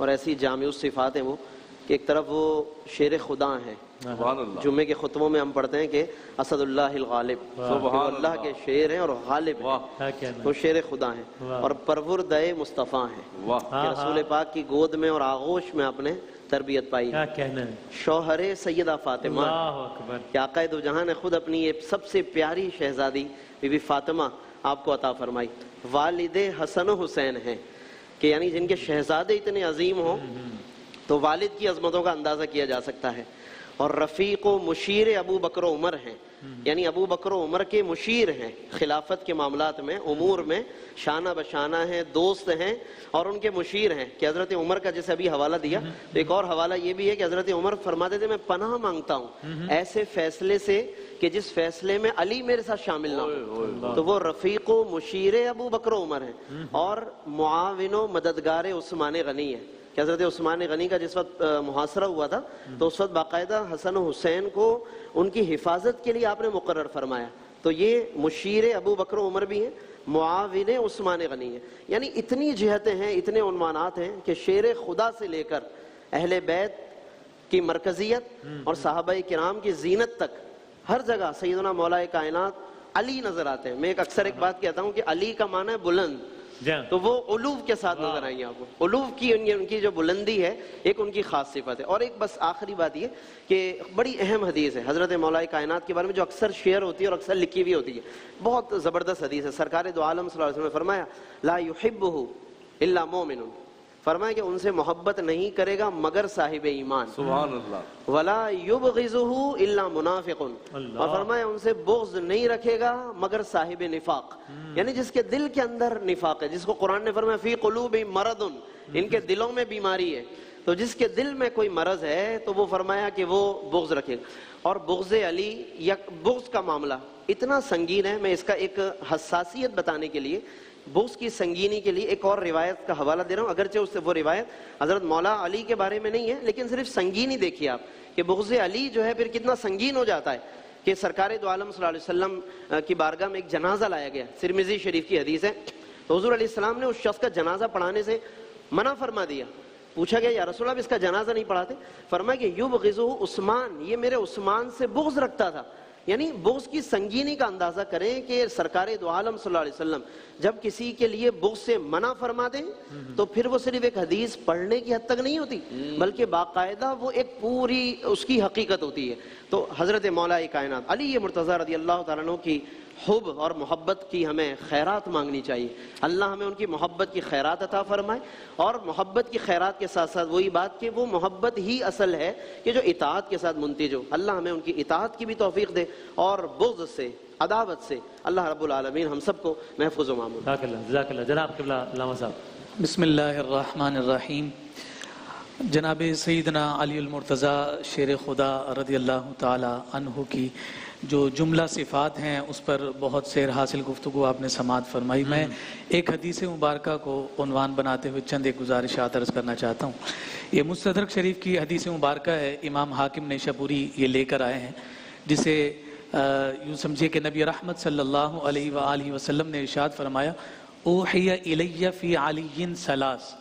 اور ایسی جامع صفات ہیں وہ کہ ایک طرف وہ شیر خدا ہیں، سبحان اللہ، جمعے کے خطبوں میں ہم پڑھتے ہیں کہ اسد اللہ الغالب، وہ اللہ کے شیر ہیں اور غالب ہیں، کیا کہنا وہ شیر خدا ہیں، اور پروردہ مصطفیٰ ہیں کہ رسول پاک کی گود میں اور آغوش میں آپ نے تربیت پائی، کیا کہنا ہے، شوہر سیدہ فاطمہ، اللہ اکبر، کہ آقا دو جہاں نے خود اپنی یہ سب سے پیاری شہزادی بی بی فاطمہ آپ کو عطا فرمائی، والد حسن و حسین ہیں کہ یعنی جن کے شہزادے اتنے عظیم ہوں تو والد کی عظمتوں کا اندازہ کیا جا سکتا ہے، اور رفیق و مشیر ابو بکر و عمر ہیں، یعنی ابو بکر و عمر کے مشیر ہیں خلافت کے معاملات میں، امور میں شانہ بشانہ ہیں، دوست ہیں اور ان کے مشیر ہیں، کہ حضرت عمر کا جیسے ابھی حوالہ دیا تو ایک اور حوالہ یہ بھی ہے کہ حضرت عمر فرماتے تھے میں پناہ مانگتا ہوں ایسے فیصلے سے کہ جس فیصلے میں علی میرے ساتھ شامل نہ ہو، تو وہ رفیق و مشیر ابو بکر و عمر ہیں، اور معاون و مددگار عثمان غنی ہیں، کہ حضرت عثمان غنی کا جس وقت محاصرہ ہوا تھا تو اس وقت باقاعدہ حسن و حسین کو ان کی حفاظت کے لیے آپ نے مقرر فرمایا، تو یہ مشیر ابو بکر و عمر بھی ہیں، معاون عثمان غنی ہیں، یعنی اتنی جہتیں ہیں، اتنے عنوانات ہیں کہ شیر خدا سے لے کر اہل بیت کی مرکزیت اور صحابہ کرام کی زینت تک ہر جگہ سیدنا مولا کائنات علی نظر آتے ہیں۔ میں اکثر ایک بات کہتا ہوں کہ علی کا معنی ہے بلند، تو وہ علو کے ساتھ نظر آئیں گے آپ کو، علو کی ان کی جو بلندی ہے ایک ان کی خاص صفت ہے۔ اور ایک بس آخری بات یہ کہ بڑی اہم حدیث ہے حضرت مولا کائنات کے بارے میں جو اکثر شیئر ہوتی ہے اور اکثر لکھی بھی ہوتی ہے، بہت زبردست حدیث ہے۔ سرکار دو عالم صلی اللہ علیہ وسلم نے فرمایا لا يحبہ الا مومن، فرمایا کہ ان سے محبت نہیں کرے گا مگر صاحب ایمان، سبحان اللہ، ولا یبغضہ الا منافق، اور فرمایا ان سے بغض نہیں رکھے گا مگر صاحب نفاق، یعنی جس کے دل کے اندر نفاق ہے، جس کو قرآن نے فرمایا فی قلوبہم مرض، ان کے دلوں میں بیماری ہے، تو جس کے دل میں کوئی مرض ہے تو وہ فرمایا کہ وہ بغض رکھے گا۔ اور بغض علی یا بغض کا معاملہ اتنا سنگین ہے، میں اس کا ایک حساسیت بتانے کے لیے بغض کی سنگینی کے لیے ایک اور روایت کا حوالہ دے رہا ہوں، اگرچہ اس سے وہ روایت حضرت مولا علی کے بارے میں نہیں ہے، لیکن صرف سنگینی دیکھیے آپ کہ بغض علی جو ہے پھر کتنا سنگین ہو جاتا ہے، کہ سرکار دو عالم صلی اللہ علیہ وسلم کی بارگاہ میں ایک جنازہ لایا گیا، ترمذی شریف کی حدیث ہے، تو حضور علیہ السلام نے اس شخص کا جنازہ پڑھانے سے منع فرما دیا، پوچھا گیا یا رسول اللہ اس کا جنازہ نہیں پڑھاتے، فرمایا کہ یبغضہ عثمان، یہ میرے عثمان سے بغض رکھتا تھا، یعنی بغض کی سنگینی کا اندازہ کریں کہ سرکار دو عالم صلی اللہ علیہ وسلم جب کسی کے لیے بغض سے منع فرما دیں تو پھر وہ صرف ایک حدیث پڑھنے کی حد تک نہیں ہوتی بلکہ باقاعدہ وہ ایک پوری اس کی حقیقت ہوتی ہے۔ تو حضرت مولا کائنات علی مرتضیٰ رضی اللہ تعالیٰ عنہ کی حب اور محبت کی ہمیں خیرات مانگنی چاہیے، اللہ ہمیں ان کی محبت کی خیرات عطا فرمائے، اور محبت کی خیرات کے ساتھ ساتھ وہی بات کہ وہ محبت ہی اصل ہے کہ جو اطاعت کے ساتھ منتج ہو، اللہ ہمیں ان کی اطاعت کی بھی توفیق دے اور بغض سے عداوت سے اللہ رب العالمین ہم سب کو محفوظ و معمول۔ جزاک اللہ جناب قبلہ علامہ صاحب۔ بسم اللہ الرحمن الرحیم۔ جناب سیدنا علی المرتضیٰ شیر خدا رضی اللہ تعالی عنہ کی جو جملہ صفات ہیں اس پر بہت سیر حاصل گفتگو آپ نے سماعت فرمائی۔ میں ایک حدیث مبارکہ کو عنوان بناتے ہوئے چند ایک گزارشات عرض کرنا چاہتا ہوں۔ یہ مستدرک شریف کی حدیث مبارکہ ہے، امام حاکم نیشابوری یہ لے کر آئے ہیں، جسے یوں سمجھے کہ نبی رحمت صلی اللہ علیہ وآلہ وسلم نے ارشاد فرمایا اوحی الی فی علی ثلاث،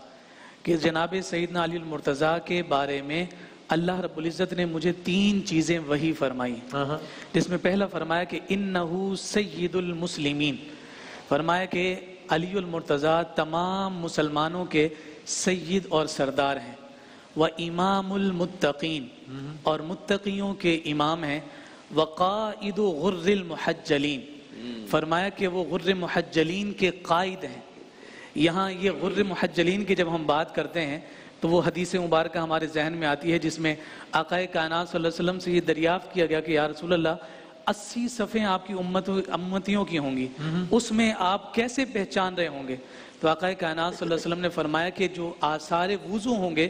کہ جناب سیدنا علی المرتضیٰ کے بارے میں اللہ رب العزت نے مجھے 3 چیزیں وحی فرمائی، جس میں پہلا فرمایا کہ انہو سید المسلمین، فرمایا کہ علی المرتضیٰ تمام مسلمانوں کے سید اور سردار ہیں، وامام المتقین، اور متقیوں کے امام ہیں، وقائد غر المحجلین، فرمایا کہ وہ غر محجلین کے قائد ہیں۔ یہاں یہ غر محجلین کی جب ہم بات کرتے ہیں تو وہ حدیث مبارکہ ہمارے ذہن میں آتی ہے جس میں آقا کائنات صلی اللہ علیہ وسلم سے یہ دریافت کیا گیا کہ یا رسول اللہ 80 صفیں آپ کی امتیوں کی ہوں گی، اس میں آپ کیسے پہچان رہے ہوں گے؟ تو آقا کائنات صلی اللہ علیہ وسلم نے فرمایا کہ جو آثار وضو ہوں گے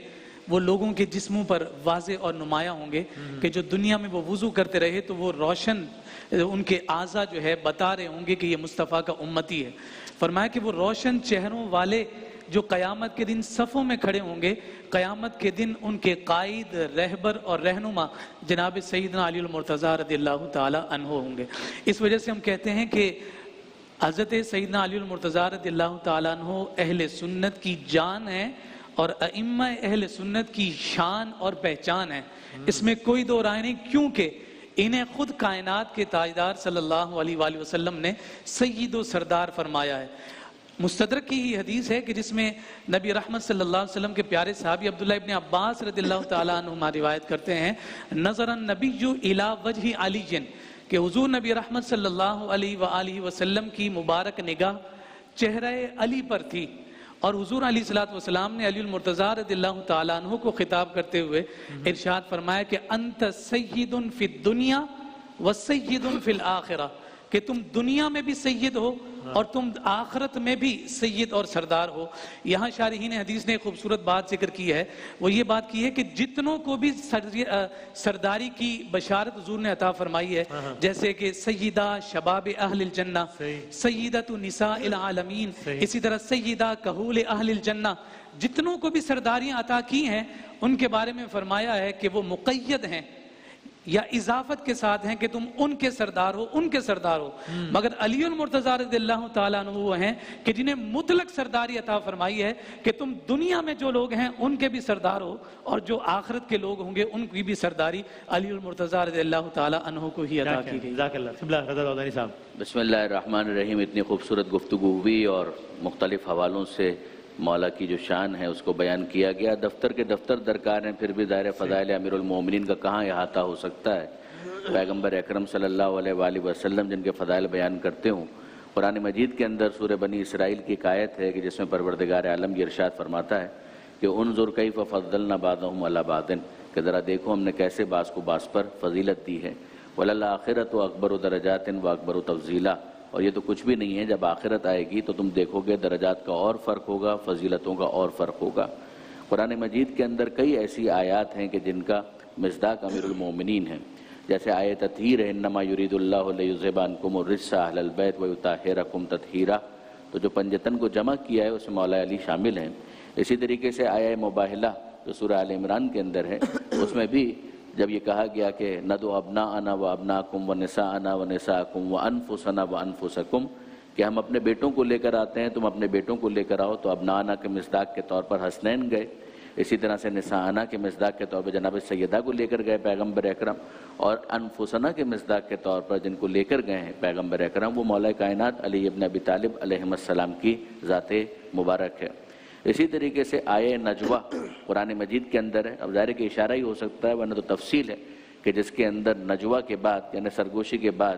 وہ لوگوں کے جسموں پر واضح اور نمایاں ہوں گے، کہ جو دنیا میں وہ وضو کرتے رہے تو وہ روشن ان کے اعضاء جو ہے بتا رہے ہوں گے کہ یہ مصطفیٰ کا امتی ہے۔ فرمایا کہ وہ روشن چہروں والے جو قیامت کے دن صفوں میں کھڑے ہوں گے، قیامت کے دن ان کے قائد، رہبر اور رہنما جناب سیدنا علی المرتضیٰ رضی اللہ تعالی عنہ ہوں گے۔ اس وجہ سے ہم کہتے ہیں کہ حضرت سیدنا علی المرتضیٰ رضی اللہ تعالی عنہ اہل سنت کی جان ہے اور ائمہ اہل سنت کی شان اور پہچان ہے، اس میں کوئی دو رائے نہیں، کیونکہ انہیں خود کائنات کے تاجدار صلی اللہ علیہ وآلہ وسلم نے سید و سردار فرمایا ہے۔ مستدرک کی ہی حدیث ہے کہ جس میں نبی رحمت صلی اللہ علیہ وسلم کے پیارے صحابی عبداللہ ابن عباس رضی اللہ تعالیٰ عنہما روایت کرتے ہیں، نظر النبی الی وجہ علی، کہ حضور نبی رحمت صلی اللہ علیہ وآلہ وسلم کی مبارک نگاہ چہرہ علی پر تھی، اور حضور علیہ الصلوۃ والسلام نے علی المرتضیٰ رضی اللہ تعالیٰ عنہ کو خطاب کرتے ہوئے ارشاد فرمایا کہ انت سید فی الدنیا و سید فی الآخرہ، کہ تم دنیا میں بھی سید ہو اور تم آخرت میں بھی سید اور سردار ہو۔ یہاں شارحین حدیث نے خوبصورت بات ذکر کی ہے، وہ یہ بات کی ہے کہ جتنوں کو بھی سرداری کی بشارت حضور نے عطا فرمائی ہے، جیسے کہ سیدہ شباب اہل الجنہ، سیدۃ نساء العالمین، اسی طرح سیدہ کہول اہل الجنہ، جتنوں کو بھی سرداریاں عطا کی ہیں ان کے بارے میں فرمایا ہے کہ وہ مقید ہیں یا اضافت کے ساتھ ہیں کہ تم ان کے سردار ہو، ان کے سردار ہو، مگر علی المرتضیٰ رضی اللہ تعالیٰ عنہ وہ ہیں کہ جنہیں مطلق سرداری عطا فرمائی ہے کہ تم دنیا میں جو لوگ ہیں ان کے بھی سردار ہو، اور جو آخرت کے لوگ ہوں گے ان کی بھی سرداری علی المرتضیٰ رضی اللہ تعالیٰ عنہ کو ہی عطا کی گئی۔ جزاک اللہ۔ بسم اللہ الرحمن الرحیم۔ اتنی خوبصورت گفتگو ہوئی اور مختلف حوالوں سے مولا کی جو شان ہے اس کو بیان کیا گیا۔ دفتر کے دفتر درکار ہیں، پھر بھی دائرہ فضائل امیر المومنین کا کہاں احاطہ ہو سکتا ہے۔ پیغمبر اکرم صلی اللہ علیہ وآلہ وسلم جن کے فضائل بیان کرتے ہوں، قرآن مجید کے اندر سورہ بنی اسرائیل کی ایک آیت ہے کہ جس میں پروردگار عالم یہ ارشاد فرماتا ہے کہ انظر کیف فضلنا بعضهم علی بعض، کہ ذرا دیکھو ہم نے کیسے بعض کو بعض پر فضیلت دی ہے۔ وللآخرۃ اکبر درجات واکبر تفضیلا، اور یہ تو کچھ بھی نہیں ہے، جب آخرت آئے گی تو تم دیکھو گے درجات کا اور فرق ہوگا، فضیلتوں کا اور فرق ہوگا۔ قرآن مجید کے اندر کئی ایسی آیات ہیں کہ جن کا مصداق امیر المومنین ہے، جیسے آیت تطہیر ہے، انما یرید اللہ لیذھب عنکم الرجس اہل البیت ویطہرکم تطہیرا، تو جو پنجتن کو جمع کیا ہے اس میں مولا علی شامل ہیں۔ اسی طریقے سے آیہ مباہلہ جو سورہ آل عمران کے اندر ہے، اس میں بھی جب یہ کہا گیا کہ ندعو ابناءنا و ابناکم و نساءنا و نساءکم و انفسنا و انفسکم، کہ ہم اپنے بیٹوں کو لے کر آتے ہیں، تم اپنے بیٹوں کو لے کر آؤ، تو ابناءنا کے مصداق کے طور پر حسنین گئے، اسی طرح سے نساءنا کے مصداق کے طور پر جناب سیدہ کو لے کر گئے پیغمبر اکرم، اور انفسنا کے مصداق کے طور پر جن کو لے کر گئے ہیں پیغمبر اکرم وہ مولا کائنات علی ابن ابی طالب علیہ السلام کی ذات مبارک ہے۔ اسی طریقے سے آیہ نجوہ قرآن مجید کے اندر ہے، اب ظاہر کہ اشارہ ہی ہو سکتا ہے ورنہ تو تفصیل ہے، کہ جس کے اندر نجوہ کے بعد یعنی سرگوشی کے بعد،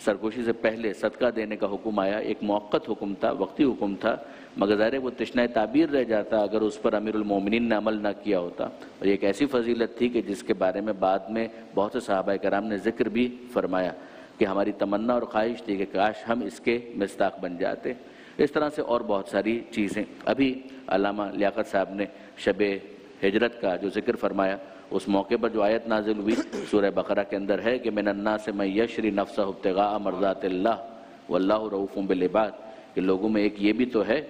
سرگوشی سے پہلے صدقہ دینے کا حکم آیا۔ ایک موقت حکم تھا، وقتی حکم تھا، مگر ظاہر وہ تشنہ تعبیر رہ جاتا اگر اس پر امیر المومنین نے عمل نہ کیا ہوتا، اور یہ ایک ایسی فضیلت تھی کہ جس کے بارے میں بعد میں بہت سے صحابہ کرام نے ذکر بھی فرمایا کہ ہماری تمنا اور خواہش تھی کہ کاش ہم اس کے مصداق بن جاتے۔ اس طرح سے اور بہت ساری چیزیں۔ ابھی علامہ لیاقت صاحب نے شب ہجرت کا جو ذکر فرمایا، اس موقع پر جو آیت نازل ہوئی سورہ بقرہ کے اندر ہے کہ من الناس من یشری نفسہ ابتغاء مرضات اللہ واللہ رؤوف بالعباد، کہ لوگوں میں ایک یہ بھی تو ہے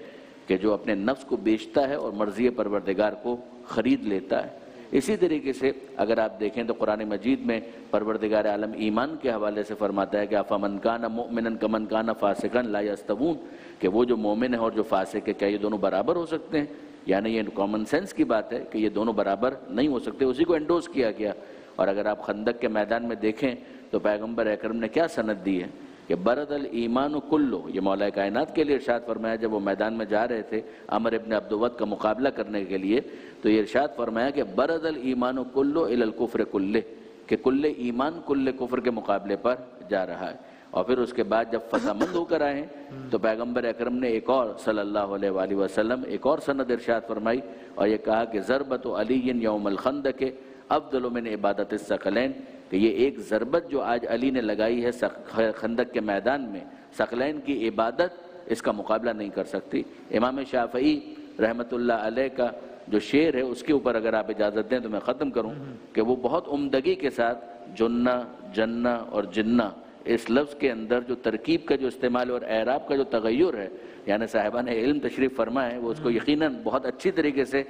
کہ جو اپنے نفس کو بیچتا ہے اور مرضی پروردگار کو خرید لیتا ہے۔ اسی طریقے سے اگر آپ دیکھیں تو قرآن مجید میں پروردگار عالم ایمان کے حوالے سے فرماتا ہے کہ افمن کان مؤمنا کمن کان فاسقا لا یستوون، کہ وہ جو مومن ہے اور جو فاسق ہے کیا یہ دونوں برابر ہو سکتے ہیں؟ یعنی یہ کامن سینس کی بات ہے کہ یہ دونوں برابر نہیں ہو سکتے، اسی کو انڈوز کیا گیا۔ اور اگر آپ خندق کے میدان میں دیکھیں تو پیغمبر اکرم نے کیا سند دی ہے کہ برد الایمان کلو، یہ مولا کائنات کے لیے ارشاد فرمایا جب وہ میدان میں جا رہے تھے عمر ابن عبدود کا مقابلہ کرنے کے لیے، تو یہ ارشاد فرمایا کہ برد الایمان کلو الی الکفر کلہ، کہ کل ایمان کل کفر کے مقابلے پر جا رہا ہے۔ اور پھر اس کے بعد جب فتح مند ہو کر آئے تو پیغمبر اکرم نے ایک اور صلی اللہ علیہ وآلہ وسلم ایک اور سند ارشاد فرمائی اور یہ کہا کہ ضربت علی یوم الخندق افضل من عبادت الثقلین، کہ یہ ایک ضربت جو آج علی نے لگائی ہے خندق کے میدان میں، ثقلین کی عبادت اس کا مقابلہ نہیں کر سکتی۔ امام شافعی رحمۃ اللہ علیہ کا جو شعر ہے اس کے اوپر اگر آپ اجازت دیں تو میں ختم کروں کہ وہ بہت عمدگی کے ساتھ جنہ جنہ اور جنہ اس لفظ کے اندر جو ترکیب کا جو استعمال اور اعراب کا جو تغیر ہے، یعنی صاحبان علم تشریف فرما ہے وہ اس کو یقیناً بہت اچھی طریقے سے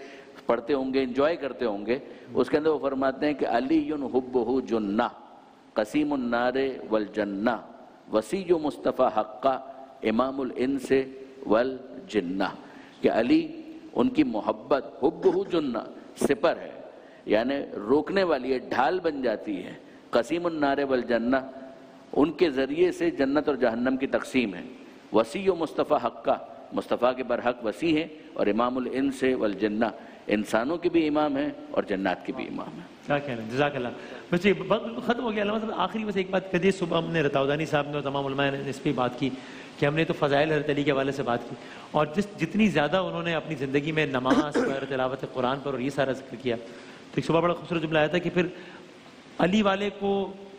پڑھتے ہوں گے، انجوائے کرتے ہوں گے۔ اس کے اندر وہ فرماتے ہیں کہ علی حبہ جنہ قسیم النار والجنہ وسیع مصطفیٰ حقہ امام الانس والجنہ، کہ علی ان کی محبت حبہ جنہ سپر ہے، یعنی روکنے والی ہے، ڈھال بن جاتی ہے. قسیم النار والجنہ، ان کے ذریعے سے جنت اور جہنم کی تقسیم ہے. وسیع و مصطفیٰ حقہ، مصطفیٰ کے برحق وسیع ہے، اور امام الانس والجنہ، انسانوں کے بھی امام ہیں اور جنات کے بھی امام ہیں. کیا کہنا ہے، جزاک اللہ. بس یہ ختم ہو گیا. علامہ صاحب آخری بس ایک بات کہیے. صبح ہم نے رتاودانی صاحب نے اور تمام علماء نے اس پہ بات کی کہ ہم نے تو فضائل حضرت علی کے حوالے سے بات کی، اور جتنی زیادہ انہوں نے اپنی زندگی میں نماز پر، تلاوت قرآن پر اور یہ سارا ذکر کیا، تو ایک صبح بڑا خوبصورت جملہ آیا تھا کہ پھر علی والے کو،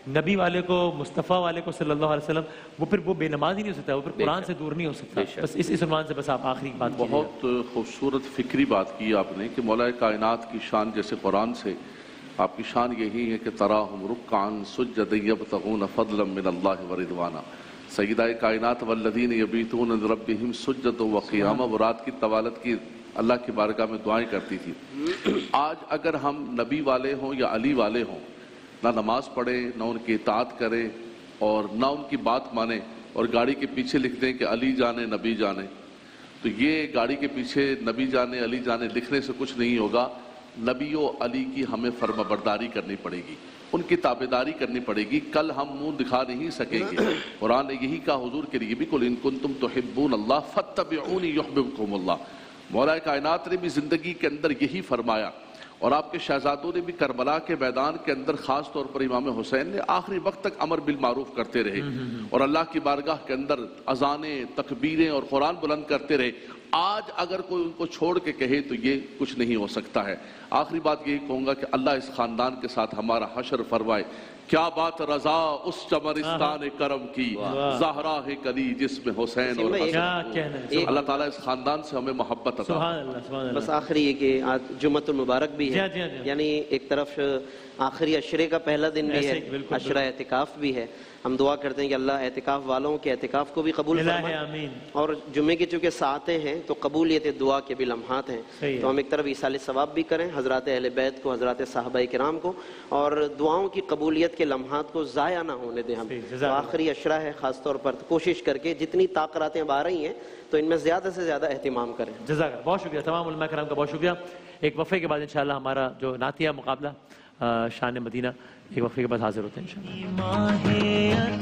نبی والے کو، مصطفیٰ والے کو صلی اللہ علیہ وسلم، وہ پھر وہ بے نماز ہی نہیں ہو سکتا، وہ پھر قرآن سے دور نہیں ہو سکتا. بس اس عنوان سے بس آپ آخری بات کیجیے. بہت خوبصورت فکری بات کی آپ نے کہ مولا کائنات کی شان جیسے قرآن سے آپ کی شان یہی ہے کہ تراہم رکعا سجدا یبتغون فضلا من اللہ ورضوانا. سیدہ کائنات والذین یبیتون لربہم سجدا وقیاما، وہ رات کی طوالت کی اللہ کی بارگاہ میں دعائیں کرتی تھی. آج اگر ہم نبی والے ہوں یا علی والے ہوں، نہ نماز پڑھیں، نہ ان کی اطاعت کریں اور نہ ان کی بات مانیں، اور گاڑی کے پیچھے لکھ دیں کہ علی جانے نبی جانے، تو یہ گاڑی کے پیچھے نبی جانے علی جانے لکھنے سے کچھ نہیں ہوگا. نبی و علی کی ہمیں فرما برداری کرنی پڑے گی، ان کی تابعداری کرنی پڑے گی. کل ہم منہ دکھا نہیں سکیں گے. قرآن نے یہی کہا حضور کے لیے بھی، قل ان کنتم تحبون اللہ فاتبعونی یحببکم اللہ. مولا کائنات نے بھی زندگی کے اندر یہی فرمایا، اور آپ کے شہزادوں نے بھی کربلا کے میدان کے اندر خاص طور پر امام حسین نے آخری وقت تک امر بالمعروف کرتے رہے، اور اللہ کی بارگاہ کے اندر اذانیں، تکبیریں اور قرآن بلند کرتے رہے. آج اگر کوئی ان کو چھوڑ کے کہے تو یہ کچھ نہیں ہو سکتا ہے. آخری بات یہی کہوں گا کہ اللہ اس خاندان کے ساتھ ہمارا حشر فرمائے. کیا بات رضا اس چمرستان کرم کی، زہرا ہے کلی جس میں حسین اور حسن. اللہ تعالیٰ اس خاندان سے ہمیں محبت عطا. بس آخری یہ کہ آج جمعۃ المبارک بھی ہے، یعنی ایک طرف آخری عشرے کا پہلا دن بھی ہے، عشرہ اعتکاف بھی ہے. ہم دعا کرتے ہیں کہ اللہ اعتکاف والوں کے اعتکاف کو بھی قبول فرمائے، اور جمعے کی چونکہ ساعتیں ہیں تو قبولیت دعا کے بھی لمحات ہیں، تو ہم ایک طرف ایصال ثواب بھی کریں حضرات اہل بیت کو، حضرات صحابہ کرام کو، اور دعاؤں کی قبولیت کے لمحات کو ضائع نہ ہونے دیں. ہم تو آخری عشرہ ہے، خاص طور پر کوشش کر کے جتنی طاقتیں اب آ رہی ہیں تو ان میں زیادہ سے زیادہ اہتمام کریں. جزاک اللہ. بہت شکریہ تمام علماء کرام کا، بہت شکریہ. ایک وقفے کے بعد انشاءاللہ ہمارا جو نعتیہ مقابلہ شان مدینہ، ایک وقفے کے بعد حاضر ہوتے ہیں انشاءاللہ.